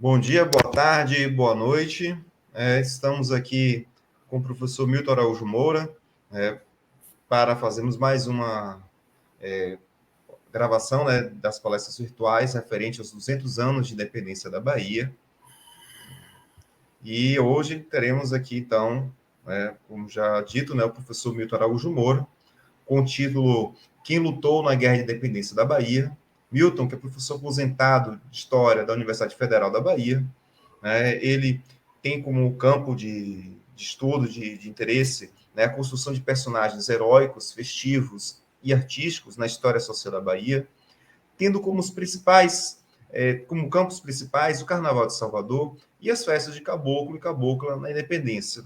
Bom dia, boa tarde, boa noite. Estamos aqui com o professor Milton Araújo Moura para fazermos mais uma gravação, das palestras virtuais referente aos 200 anos de independência da Bahia. E hoje teremos aqui, então, como já dito, o professor Milton Araújo Moura, com o título Quem lutou na Guerra de Independência da Bahia. Milton, que é professor aposentado de História da Universidade Federal da Bahia, ele tem como campo de estudo, de interesse, a construção de personagens heróicos, festivos e artísticos na história social da Bahia, tendo como os principais, como campos principais, o Carnaval de Salvador e as festas de caboclo e cabocla na independência,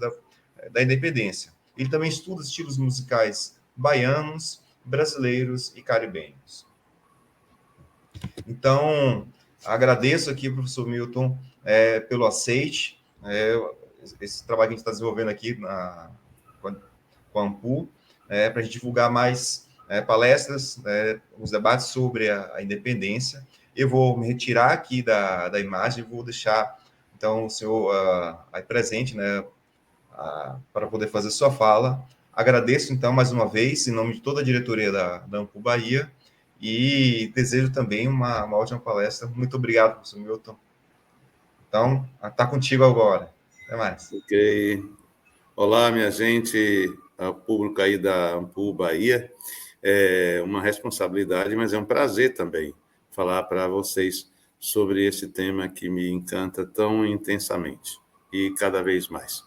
da independência. Ele também estuda estilos musicais baianos, brasileiros e caribenhos. Então, agradeço aqui, professor Milton, pelo aceite. Esse trabalho que a gente está desenvolvendo aqui com a AMPU, para a gente divulgar mais palestras, os debates sobre a independência. Eu vou me retirar aqui da imagem, vou deixar, então, o senhor aí presente, para poder fazer sua fala. Agradeço, então, mais uma vez, em nome de toda a diretoria da AMPU Bahia, e desejo também uma ótima palestra. Muito obrigado, professor Milton. Então, está contigo agora. Até mais. Ok. Olá, minha gente, público aí da AMPU Bahia. É uma responsabilidade, mas é um prazer também falar para vocês sobre esse tema que me encanta tão intensamente e cada vez mais.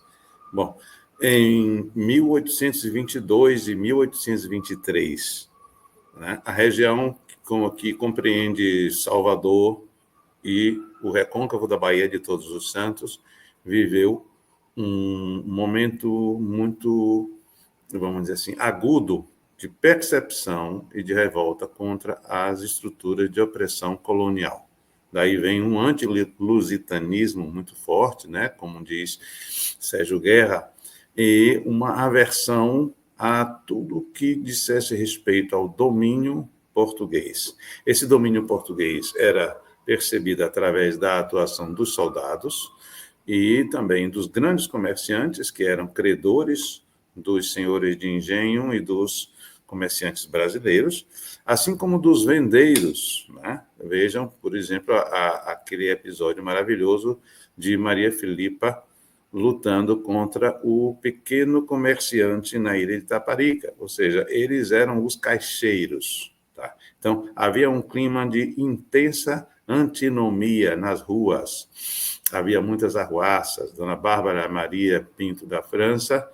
Bom, em 1822 e 1823, a região que compreende Salvador e o recôncavo da Baía de Todos os Santos viveu um momento muito, vamos dizer assim, agudo de percepção e de revolta contra as estruturas de opressão colonial. Daí vem um anti-lusitanismo muito forte, como diz Sérgio Guerra, e uma aversão a tudo que dissesse respeito ao domínio português. Esse domínio português era percebido através da atuação dos soldados e também dos grandes comerciantes, que eram credores dos senhores de engenho e dos comerciantes brasileiros, assim como dos vendeiros. Vejam, por exemplo, aquele episódio maravilhoso de Maria Filipa lutando contra o pequeno comerciante na ilha de Taparica, ou seja, eles eram os caixeiros. Tá? Então, havia um clima de intensa antinomia nas ruas. Havia muitas arruaças. Dona Bárbara Maria Pinto da França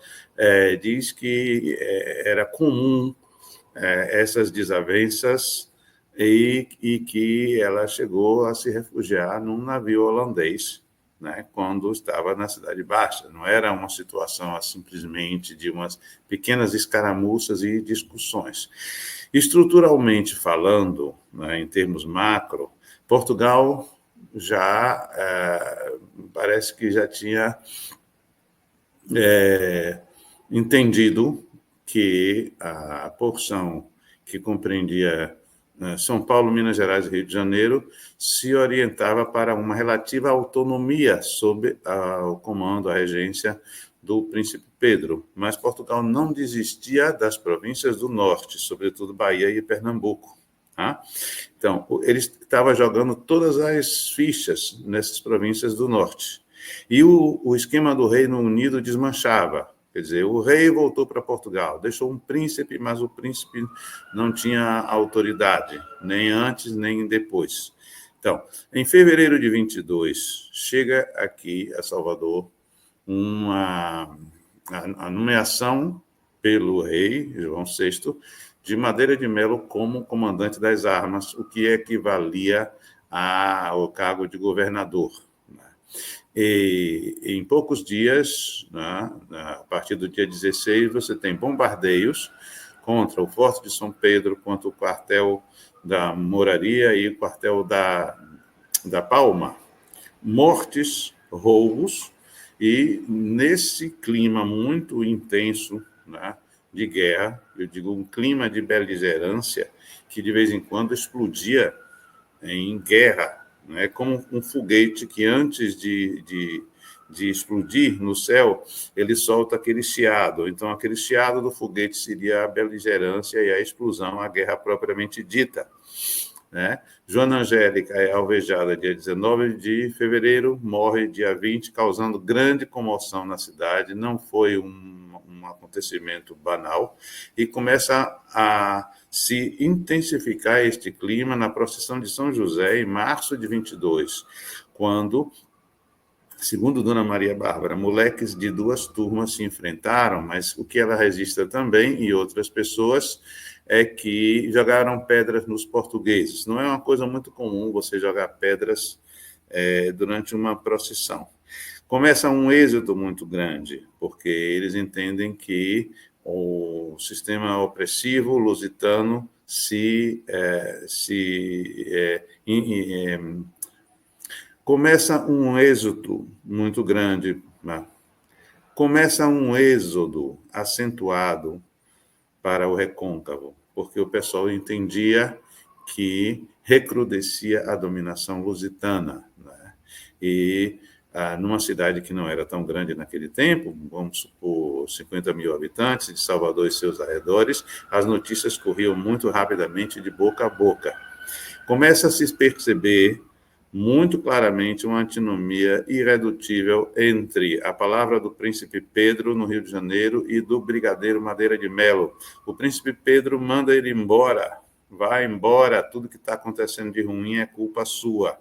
diz que era comum essas desavenças e que ela chegou a se refugiar num navio holandês, quando estava na Cidade Baixa. Não era uma situação simplesmente de umas pequenas escaramuças e discussões. Estruturalmente falando, em termos macro, Portugal já parece que já tinha entendido que a porção que compreendia São Paulo, Minas Gerais e Rio de Janeiro se orientava para uma relativa autonomia sob o comando, a regência do príncipe Pedro. Mas Portugal não desistia das províncias do norte, sobretudo Bahia e Pernambuco. Tá? Então, ele estava jogando todas as fichas nessas províncias do norte. E o esquema do Reino Unido desmanchava. Quer dizer, o rei voltou para Portugal, deixou um príncipe, mas o príncipe não tinha autoridade, nem antes, nem depois. Então, em fevereiro de 22, chega aqui a Salvador a nomeação pelo rei João VI de Madeira de Melo como comandante das armas, o que equivalia ao cargo de governador. E em poucos dias, a partir do dia 16, você tem bombardeios contra o Forte de São Pedro, contra o quartel da Moraria e o quartel da Palma. Mortes, roubos, e nesse clima muito intenso de guerra, eu digo um clima de beligerância, que de vez em quando explodia em guerra É como um foguete que, antes de explodir no céu, ele solta aquele chiado. Então, aquele chiado do foguete seria a beligerância e a explosão, a guerra propriamente dita. Né? Joana Angélica é alvejada dia 19 de fevereiro, morre dia 20, causando grande comoção na cidade. Não foi um acontecimento banal, e começa a se intensificar este clima na procissão de São José, em março de 22, quando, segundo Dona Maria Bárbara, moleques de duas turmas se enfrentaram, mas o que ela registra também, e outras pessoas, é que jogaram pedras nos portugueses. Não é uma coisa muito comum você jogar pedras durante uma procissão. Começa um êxodo muito grande, porque eles entendem que o sistema opressivo lusitano começa um êxodo muito grande, né? Começa um êxodo acentuado para o Recôncavo, porque o pessoal entendia que recrudescia a dominação lusitana, né? E numa cidade que não era tão grande naquele tempo, vamos supor 50 mil habitantes, de Salvador e seus arredores, as notícias corriam muito rapidamente de boca a boca. Começa a se perceber muito claramente uma antinomia irredutível entre a palavra do príncipe Pedro, no Rio de Janeiro, e do brigadeiro Madeira de Melo. O príncipe Pedro manda ele embora. Vai embora, tudo que está acontecendo de ruim é culpa sua.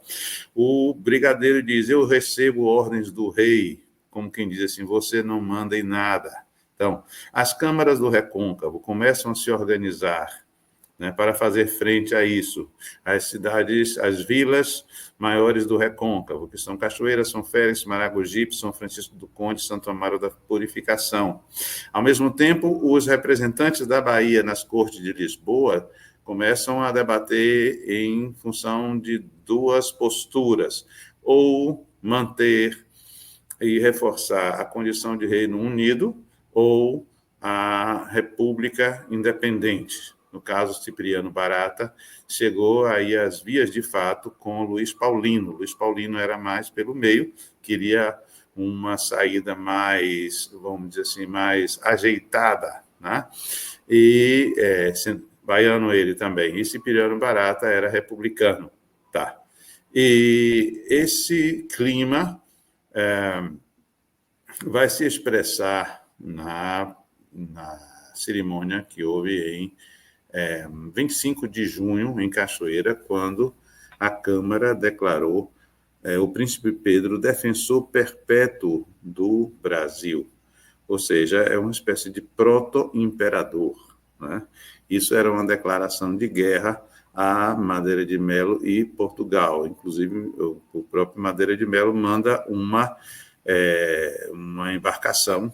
O brigadeiro diz, eu recebo ordens do rei, como quem diz assim, você não manda em nada. Então, as câmaras do Recôncavo começam a se organizar, né, para fazer frente a isso. As cidades, as vilas maiores do Recôncavo, que são Cachoeira, São Félix, Maragogipe, São Francisco do Conde, Santo Amaro da Purificação. Ao mesmo tempo, os representantes da Bahia nas cortes de Lisboa começam a debater em função de duas posturas, ou manter e reforçar a condição de Reino Unido, ou a República Independente. No caso, Cipriano Barata chegou aí às vias de fato com Luiz Paulino. Luiz Paulino era mais pelo meio, queria uma saída mais, vamos dizer assim, mais ajeitada, né? E baiano ele também. E Cipriano Barata era republicano, tá? E esse clima vai se expressar na cerimônia que houve em 25 de junho, em Cachoeira, quando a Câmara declarou o príncipe Pedro defensor perpétuo do Brasil. Ou seja, é uma espécie de proto-imperador, né? Isso era uma declaração de guerra a Madeira de Melo e Portugal. Inclusive, o próprio Madeira de Melo manda uma embarcação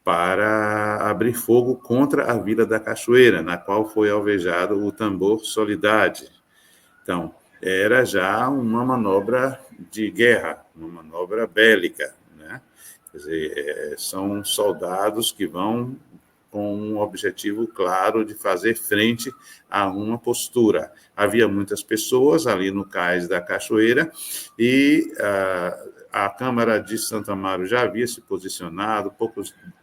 para abrir fogo contra a Vila da Cachoeira, na qual foi alvejado o tambor Solidade. Então, era já uma manobra de guerra, uma manobra bélica, né? Quer dizer, são soldados que vão com um objetivo claro de fazer frente a uma postura. Havia muitas pessoas ali no cais da Cachoeira e a Câmara de Santo Amaro já havia se posicionado,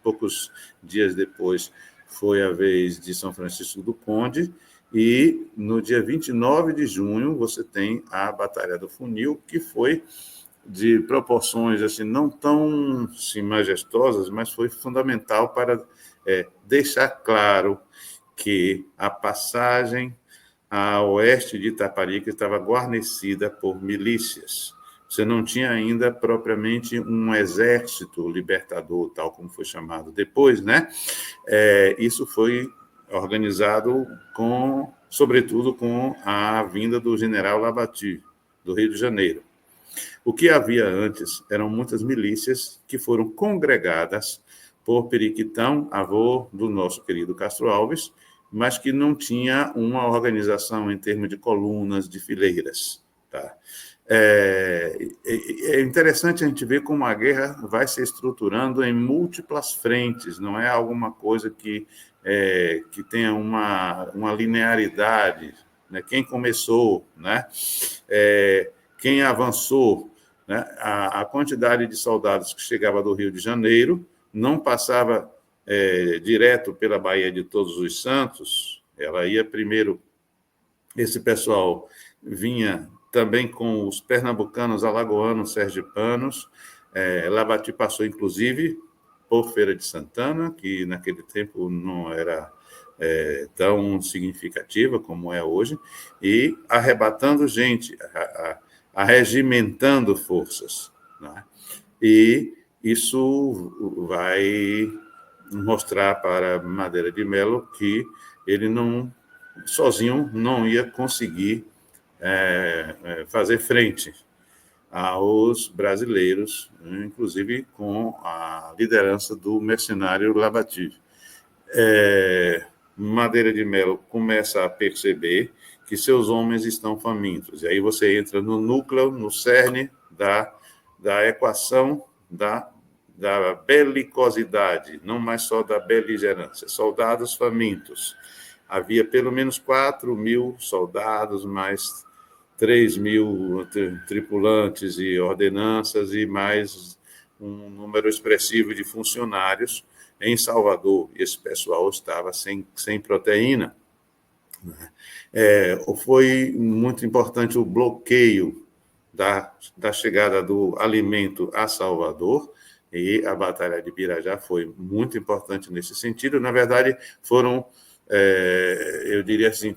poucos dias depois foi a vez de São Francisco do Conde, e no dia 29 de junho você tem a Batalha do Funil, que foi de proporções assim, não tão assim, majestosas, mas foi fundamental para deixar claro que a passagem a oeste de Itaparica estava guarnecida por milícias. Você não tinha ainda propriamente um exército libertador, tal como foi chamado depois, né? Isso foi organizado sobretudo com a vinda do general Lavati, do Rio de Janeiro. O que havia antes eram muitas milícias que foram congregadas por Periquitão, avô do nosso querido Castro Alves, mas que não tinha uma organização em termos de colunas, de fileiras. Tá? É interessante a gente ver como a guerra vai se estruturando em múltiplas frentes, não é alguma coisa que tenha uma linearidade, né? Quem começou, né? quem avançou, né, a quantidade de soldados que chegava do Rio de Janeiro não passava direto pela Baía de Todos os Santos, ela ia primeiro, esse pessoal vinha também com os pernambucanos, alagoanos, sergipanos, Labati passou, inclusive, por Feira de Santana, que naquele tempo não era tão significativa como é hoje, e arrebatando gente, arregimentando forças, né? E isso vai mostrar para Madeira de Melo que ele não, sozinho, não ia conseguir fazer frente aos brasileiros, inclusive com a liderança do mercenário Labati. Madeira de Melo começa a perceber que seus homens estão famintos. E aí você entra no núcleo, no cerne da equação da belicosidade, não mais só da beligerância. Soldados famintos. Havia pelo menos 4.000 soldados, mais 3.000 tripulantes e ordenanças, e mais um número expressivo de funcionários em Salvador. Esse pessoal estava sem proteína. Foi muito importante o bloqueio da chegada do alimento a Salvador, e a Batalha de Pirajá foi muito importante nesse sentido. Na verdade, foram, eu diria assim,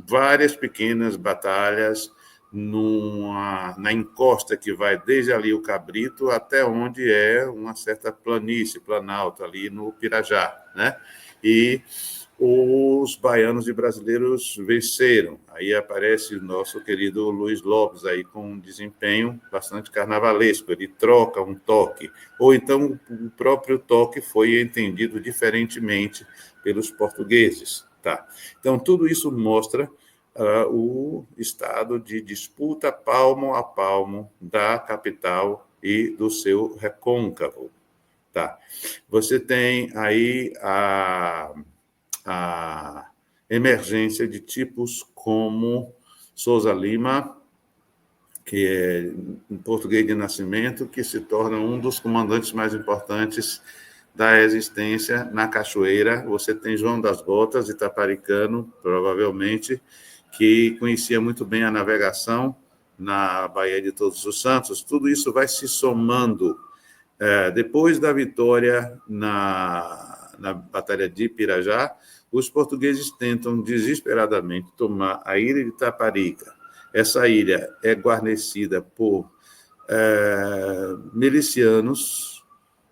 várias pequenas batalhas na encosta que vai desde ali o Cabrito até onde é uma certa planície, planalto, ali no Pirajá, né? E os baianos e brasileiros venceram. Aí aparece o nosso querido Luiz Lopes aí com um desempenho bastante carnavalesco, ele troca um toque, ou então o próprio toque foi entendido diferentemente pelos portugueses. Tá? Então, tudo isso mostra o estado de disputa palmo a palmo da capital e do seu recôncavo. Tá? Você tem aí a emergência de tipos como Souza Lima, que é um português de nascimento, que se torna um dos comandantes mais importantes da resistência na Cachoeira. Você tem João das Botas, itaparicano, provavelmente, que conhecia muito bem a navegação na Baía de Todos os Santos. Tudo isso vai se somando. Depois da vitória na Batalha de Pirajá, os portugueses tentam desesperadamente tomar a ilha de Itaparica. Essa ilha é guarnecida por milicianos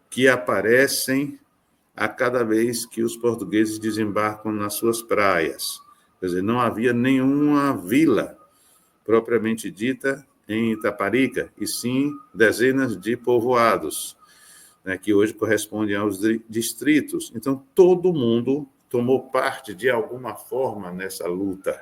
que aparecem a cada vez que os portugueses desembarcam nas suas praias. Quer dizer, não havia nenhuma vila propriamente dita em Itaparica, e sim dezenas de povoados, né, que hoje correspondem aos distritos. Então, todo mundo tomou parte de alguma forma nessa luta.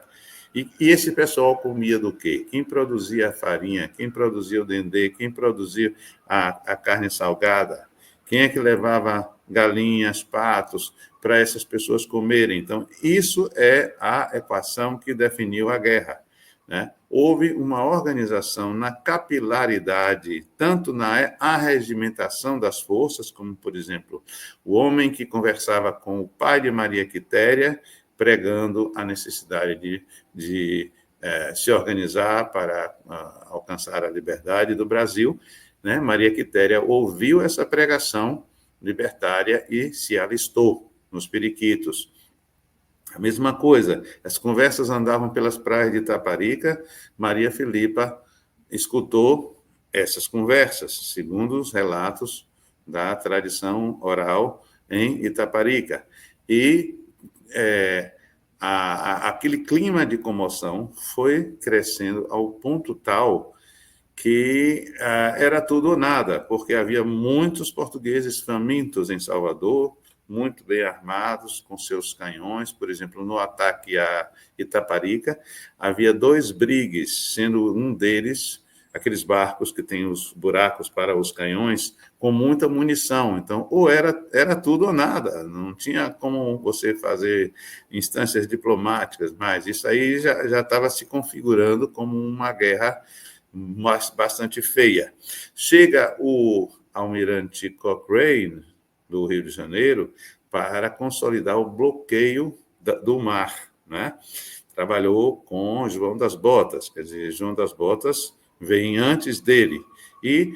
E esse pessoal comia do quê? Quem produzia a farinha, quem produzia o dendê, quem produzia a carne salgada, quem é que levava galinhas, patos para essas pessoas comerem? Então, isso é a equação que definiu a guerra, né? Houve uma organização na capilaridade, tanto na arregimentação das forças, como, por exemplo, o homem que conversava com o pai de Maria Quitéria, pregando a necessidade de se organizar para alcançar a liberdade do Brasil, né? Maria Quitéria ouviu essa pregação libertária e se alistou nos periquitos. A mesma coisa, as conversas andavam pelas praias de Itaparica, Maria Filipa escutou essas conversas, segundo os relatos da tradição oral em Itaparica. E aquele clima de comoção foi crescendo ao ponto tal que era tudo ou nada, porque havia muitos portugueses famintos em Salvador, muito bem armados, com seus canhões. Por exemplo, no ataque a Itaparica, havia 2 brigues, sendo um deles aqueles barcos que têm os buracos para os canhões, com muita munição. Então, ou era tudo ou nada, não tinha como você fazer instâncias diplomáticas, mas isso aí já estava se configurando como uma guerra bastante feia. Chega o almirante Cochrane, do Rio de Janeiro, para consolidar o bloqueio do mar, né? Trabalhou com João das Botas, quer dizer, João das Botas vem antes dele. E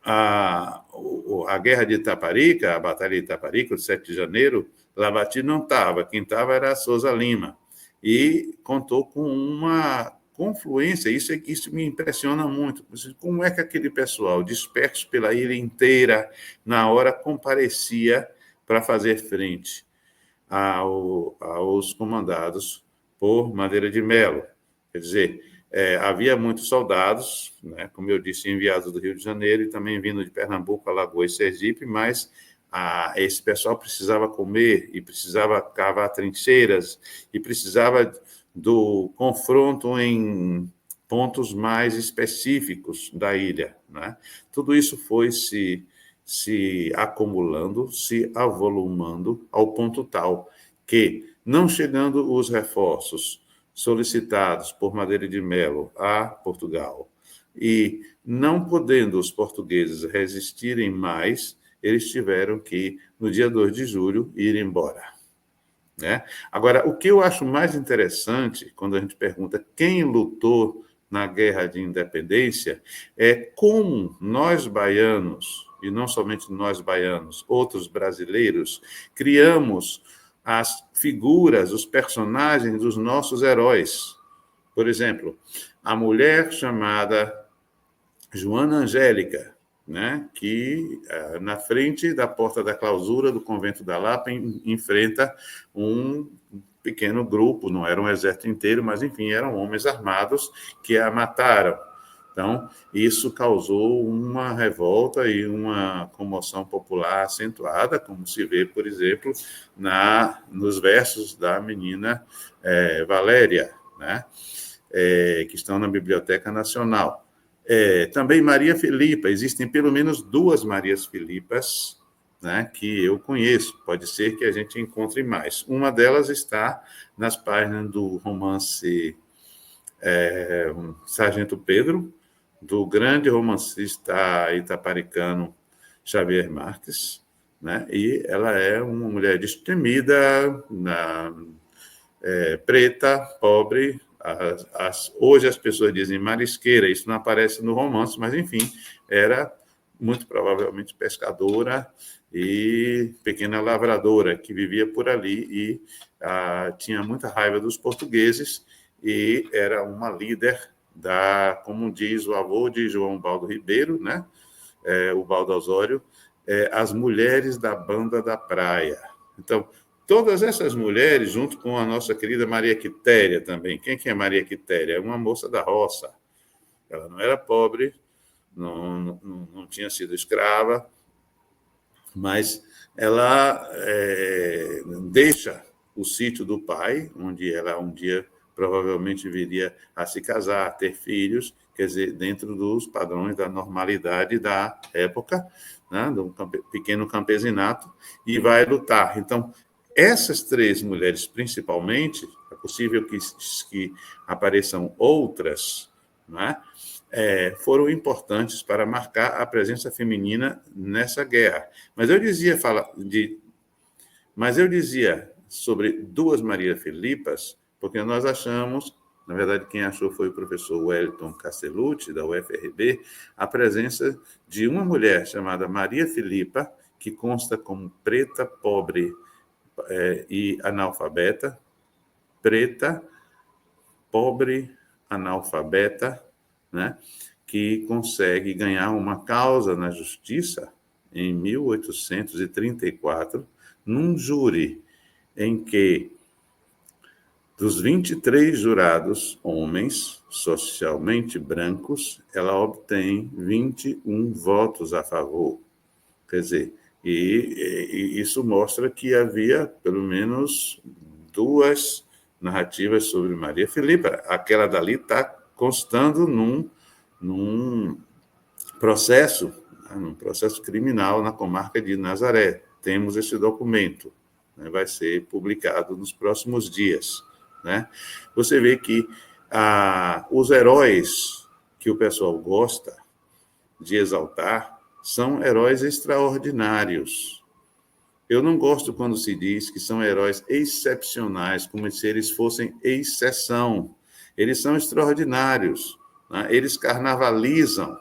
a Guerra de Itaparica, a Batalha de Itaparica, o 7 de janeiro, Lavati não estava, quem estava era a Souza Lima. E contou com uma confluência, isso me impressiona muito. Como é que aquele pessoal, disperso pela ilha inteira, na hora comparecia para fazer frente aos comandados por Madeira de Melo? Quer dizer, havia muitos soldados, né, como eu disse, enviados do Rio de Janeiro e também vindo de Pernambuco, Alagoas e Sergipe, mas esse pessoal precisava comer e precisava cavar trincheiras e precisava do confronto em pontos mais específicos da ilha, né? Tudo isso foi se acumulando, se avolumando ao ponto tal que, não chegando os reforços solicitados por Madeira de Melo a Portugal e não podendo os portugueses resistirem mais, eles tiveram que, no dia 2 de julho, ir embora, né? Agora, o que eu acho mais interessante, quando a gente pergunta quem lutou na Guerra de Independência, é como nós baianos, e não somente nós baianos, outros brasileiros, criamos as figuras, os personagens dos nossos heróis. Por exemplo, a mulher chamada Joana Angélica, né, que na frente da porta da clausura do convento da Lapa enfrenta um pequeno grupo, não era um exército inteiro, mas enfim, eram homens armados que a mataram. Então, isso causou uma revolta e uma comoção popular acentuada, como se vê, por exemplo, nos versos da menina Valéria, né, que estão na Biblioteca Nacional. Também Maria Filipa, existem pelo menos 2 Marias Filipas, né, que eu conheço, pode ser que a gente encontre mais. Uma delas está nas páginas do romance Sargento Pedro, do grande romancista itaparicano Xavier Marques, né, e ela é uma mulher destemida, preta, pobre. Hoje as pessoas dizem marisqueira, isso não aparece no romance, mas, enfim, era muito provavelmente pescadora e pequena lavradora que vivia por ali e tinha muita raiva dos portugueses e era uma líder como diz o avô de João Baldo Ribeiro, né? O Baldo Osório, as mulheres da banda da praia. Então, todas essas mulheres, junto com a nossa querida Maria Quitéria também. Quem que é Maria Quitéria? É uma moça da roça. Ela não era pobre, não tinha sido escrava, mas ela deixa o sítio do pai, onde ela um dia provavelmente viria a se casar, a ter filhos, quer dizer, dentro dos padrões da normalidade da época, né, de um pequeno campesinato, e vai lutar. Então, essas 3 mulheres, principalmente, é possível que apareçam outras, né, foram importantes para marcar a presença feminina nessa guerra. Mas eu dizia sobre 2 Maria Filipas, porque nós achamos, na verdade, quem achou foi o professor Wellington Castellucci, da UFRB, a presença de uma mulher chamada Maria Filipa, que consta como preta, pobre e analfabeta, preta, pobre, analfabeta, né, que consegue ganhar uma causa na justiça em 1834, num júri em que, dos 23 jurados homens, socialmente brancos, ela obtém 21 votos a favor. Quer dizer, e isso mostra que havia pelo menos 2 narrativas sobre Maria Filipa. Aquela dali está constando num processo criminal na comarca de Nazaré. Temos esse documento, né, vai ser publicado nos próximos dias, né? Você vê que os heróis que o pessoal gosta de exaltar são heróis extraordinários. Eu não gosto quando se diz que são heróis excepcionais, como se eles fossem exceção. Eles são extraordinários, né? Eles carnavalizam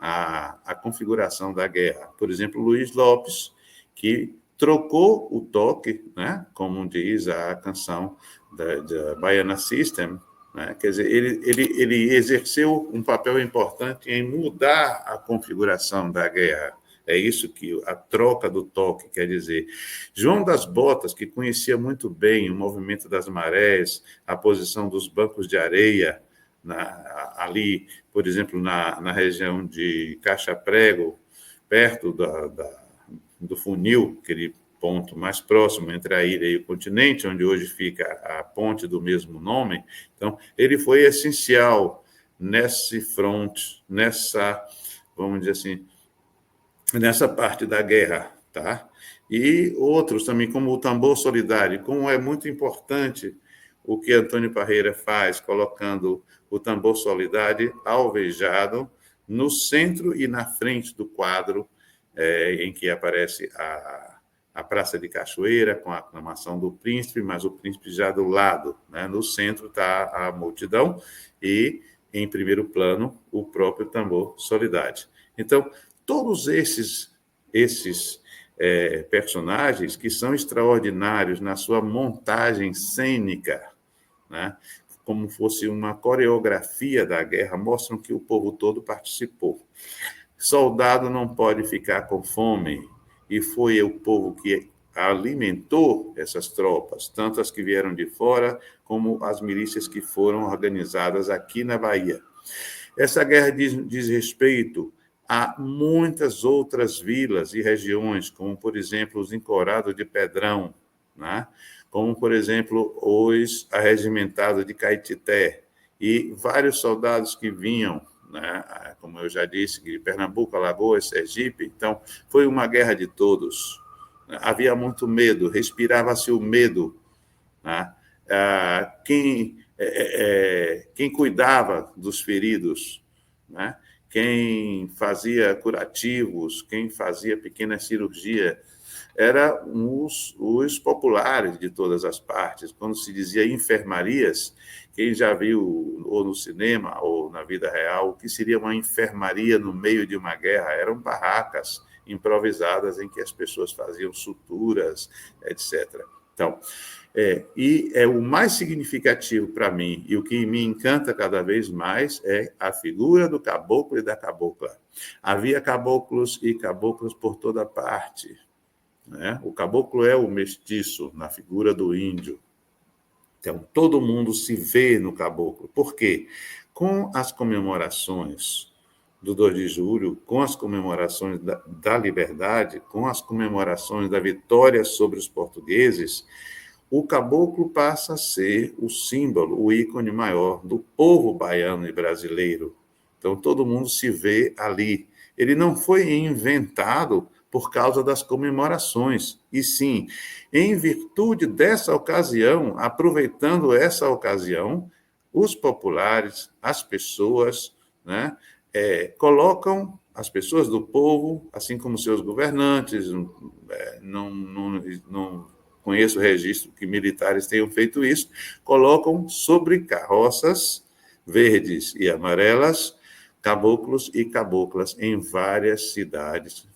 a configuração da guerra. Por exemplo, Luiz Lopes, que trocou o toque, né? Como diz a canção da Baiana System, né? Quer dizer, ele exerceu um papel importante em mudar a configuração da guerra. É isso que a troca do toque quer dizer. João das Botas, que conhecia muito bem o movimento das marés, a posição dos bancos de areia, ali, por exemplo, na região de Caixa Prego, perto do funil, aquele ponto mais próximo entre a ilha e o continente, onde hoje fica a ponte do mesmo nome. Então, ele foi essencial nesse front, vamos dizer assim, nessa parte da guerra, tá? E outros também, como o tambor solidário, como é muito importante o que Antônio Parreira faz, colocando o tambor solidário alvejado no centro e na frente do quadro, em que aparece a Praça de Cachoeira, com a aclamação do príncipe, mas o príncipe já do lado, né? No centro está a multidão e, em primeiro plano, o próprio tambor solidário. Então, todos esses personagens que são extraordinários na sua montagem cênica, né? Como fosse uma coreografia da guerra, mostram que o povo todo participou. Soldado não pode ficar com fome, e foi o povo que alimentou essas tropas, tanto as que vieram de fora, como as milícias que foram organizadas aqui na Bahia. Essa guerra diz respeito a muitas outras vilas e regiões, como, por exemplo, os Encorados de Pedrão, né? Como, por exemplo, os arregimentados de Caetité, e vários soldados que vinham, né? Como eu já disse, de Pernambuco, Alagoas, Sergipe. Então, foi uma guerra de todos. Havia muito medo, respirava-se o medo, né? Quem cuidava dos feridos, né? Quem fazia curativos, quem fazia pequena cirurgia, eram os populares de todas as partes. Quando se dizia enfermarias, quem já viu, ou no cinema, ou na vida real, o que seria uma enfermaria no meio de uma guerra? Eram barracas improvisadas em que as pessoas faziam suturas, etc. Então, o mais significativo para mim, e o que me encanta cada vez mais, é a figura do caboclo e da cabocla. Havia caboclos e caboclas por toda parte, né? O caboclo é o mestiço na figura do índio. Então, todo mundo se vê no caboclo. Por quê? Com as comemorações do 2 de julho, com as comemorações da liberdade, com as comemorações da vitória sobre os portugueses, o caboclo passa a ser o símbolo, o ícone maior do povo baiano e brasileiro. Então, todo mundo se vê ali. Ele não foi inventado por causa das comemorações, e sim, em virtude dessa ocasião, aproveitando essa ocasião, os populares, as pessoas, né, colocam as pessoas do povo, assim como seus governantes, não conheço registro que militares tenham feito isso, colocam sobre carroças verdes e amarelas caboclos e caboclas em várias cidades,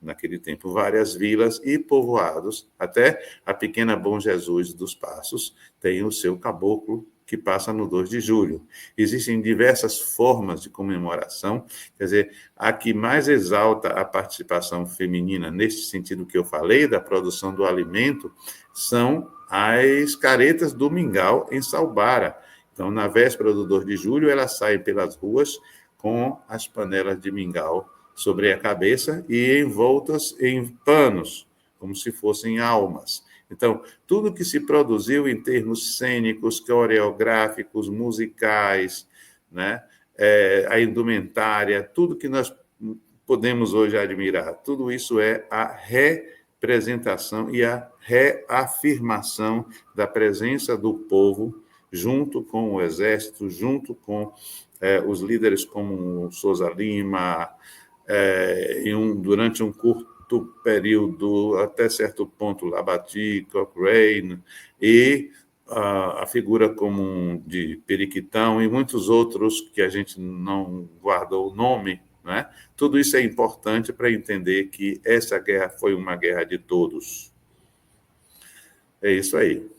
naquele tempo, várias vilas e povoados, até a pequena Bom Jesus dos Passos tem o seu caboclo, que passa no 2 de julho. Existem diversas formas de comemoração, quer dizer, a que mais exalta a participação feminina, nesse sentido que eu falei, da produção do alimento, são as caretas do mingau em Salbara. Então, na véspera do 2 de julho, elas saem pelas ruas com as panelas de mingau sobre a cabeça e envoltas em panos, como se fossem almas. Então, tudo que se produziu em termos cênicos, coreográficos, musicais, né? A indumentária, tudo que nós podemos hoje admirar, tudo isso é a representação e a reafirmação da presença do povo junto com o Exército, junto com os líderes como Souza Lima, durante um curto período, até certo ponto, Labati, Cochrane, e a figura comum de Periquitão e muitos outros que a gente não guardou o nome, né? Tudo isso é importante para entender que essa guerra foi uma guerra de todos. É isso aí.